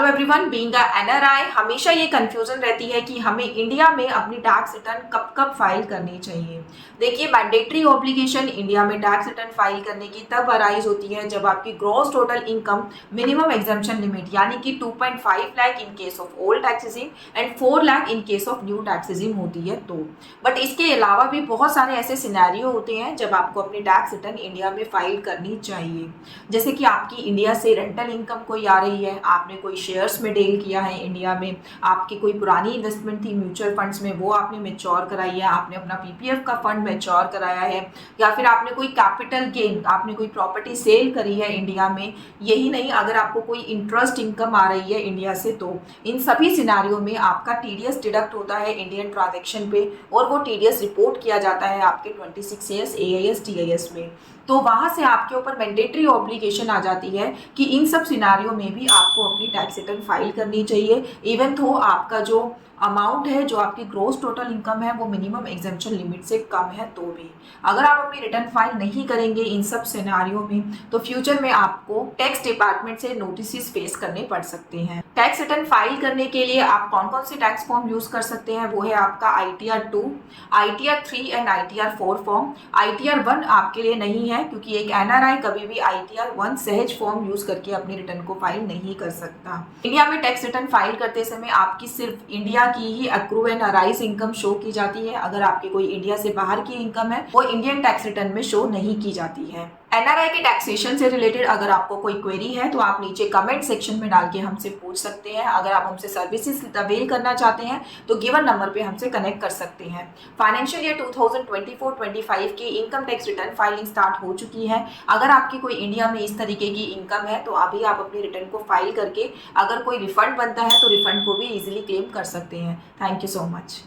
Hello everyone, being a NRI हमेशा ये confusion रहती है कि हमें इंडिया में अपनी टैक्स रिटर्न कब कब फाइल करनी चाहिए। देखिए, मैंडेटरी ऑब्लिगेशन इंडिया में टैक्स रिटर्न फाइल करने की तब अराइज होती है जब आपकी gross total income minimum exemption limit यानी कि 2.5 lakh in case of old tax regime and 4 lakh in case of new tax regime होती है। तो बट इसके अलावा भी बहुत सारे ऐसे सिनेरियो होते हैं जब आपको अपनी टैक्स रिटर्न इंडिया में फाइल करनी चाहिए। जैसे कि आपकी इंडिया से रेंटल इनकम कोई आ रही है, आपने कोई शेयर्स में डील किया है इंडिया में, आपकी कोई पुरानी इन्वेस्टमेंट थी म्यूचुअल फंड्स में, वो आपने मैच्योर कराई है, आपने अपना पीपीएफ का फंड मैच्योर कराया है, या फिर आपने कोई कैपिटल गेन, आपने कोई प्रॉपर्टी सेल करी है इंडिया में। यही नहीं, अगर आपको कोई इंटरेस्ट इनकम आ रही है इंडिया से, तो इन सभी सिनारियों में आपका टीडीएस डिडक्ट होता है इंडियन ट्रांजैक्शन पे, और वो टीडीएस रिपोर्ट किया जाता है आपके 26 ईयर्स एआईएस टीआईएस में। तो वहां से आपके ऊपर मैंडेटरी ऑब्लिगेशन आ जाती है कि इन सब सिनारियों में भी आपको अपनी टैक्स रिटर्न फाइल करनी चाहिए, इवन तो आपका जो अमाउंट है, जो आपकी ग्रोस टोटल इनकम है, वो मिनिमम एग्जेम्पशन लिमिट से कम है। तो भी अगर आप अपनी रिटर्न फाइल नहीं करेंगे इन सब सिनारियों में, तो फ्यूचर में आपको टैक्स डिपार्टमेंट से नोटिस फेस करने पड़ सकते हैं। टैक्स रिटर्न फाइल करने के लिए आप कौन कौन से टैक्स फॉर्म यूज कर सकते हैं, वो है आपका ITR 2, ITR 3 and ITR 4 form. ITR 1 आपके लिए नहीं है, क्योंकि एक एनआरआई कभी भी ITR 1 सहज फॉर्म यूज करके अपनी रिटर्न को फाइल नहीं कर सकता। इंडिया में टैक्स रिटर्न फाइल करते समय आपकी सिर्फ इंडिया की ही accrue and arise income show की जाती है। अगर आपकी कोई इंडिया से बाहर की इनकम है, वो इंडियन टैक्स रिटर्न में शो नहीं की जाती है। एनआरआई के टैक्सेशन से रिलेटेड अगर आपको कोई क्वेरी है तो आप नीचे कमेंट सेक्शन में डाल के हमसे पूछ सकते हैं। अगर आप हमसे सर्विसेज अवेल करना चाहते हैं तो गिवन नंबर पे हमसे कनेक्ट कर सकते हैं। फाइनेंशियल ईयर 2024-25 की income tax return filing start हो चुकी है। अगर आपकी कोई इंडिया में इस तरीके की इनकम है तो अभी आप अपनी रिटर्न को फाइल करके अगर कोई रिफंड बनता है तो रिफंड को भी इजीली क्लेम कर सकते हैं। Thank you so much.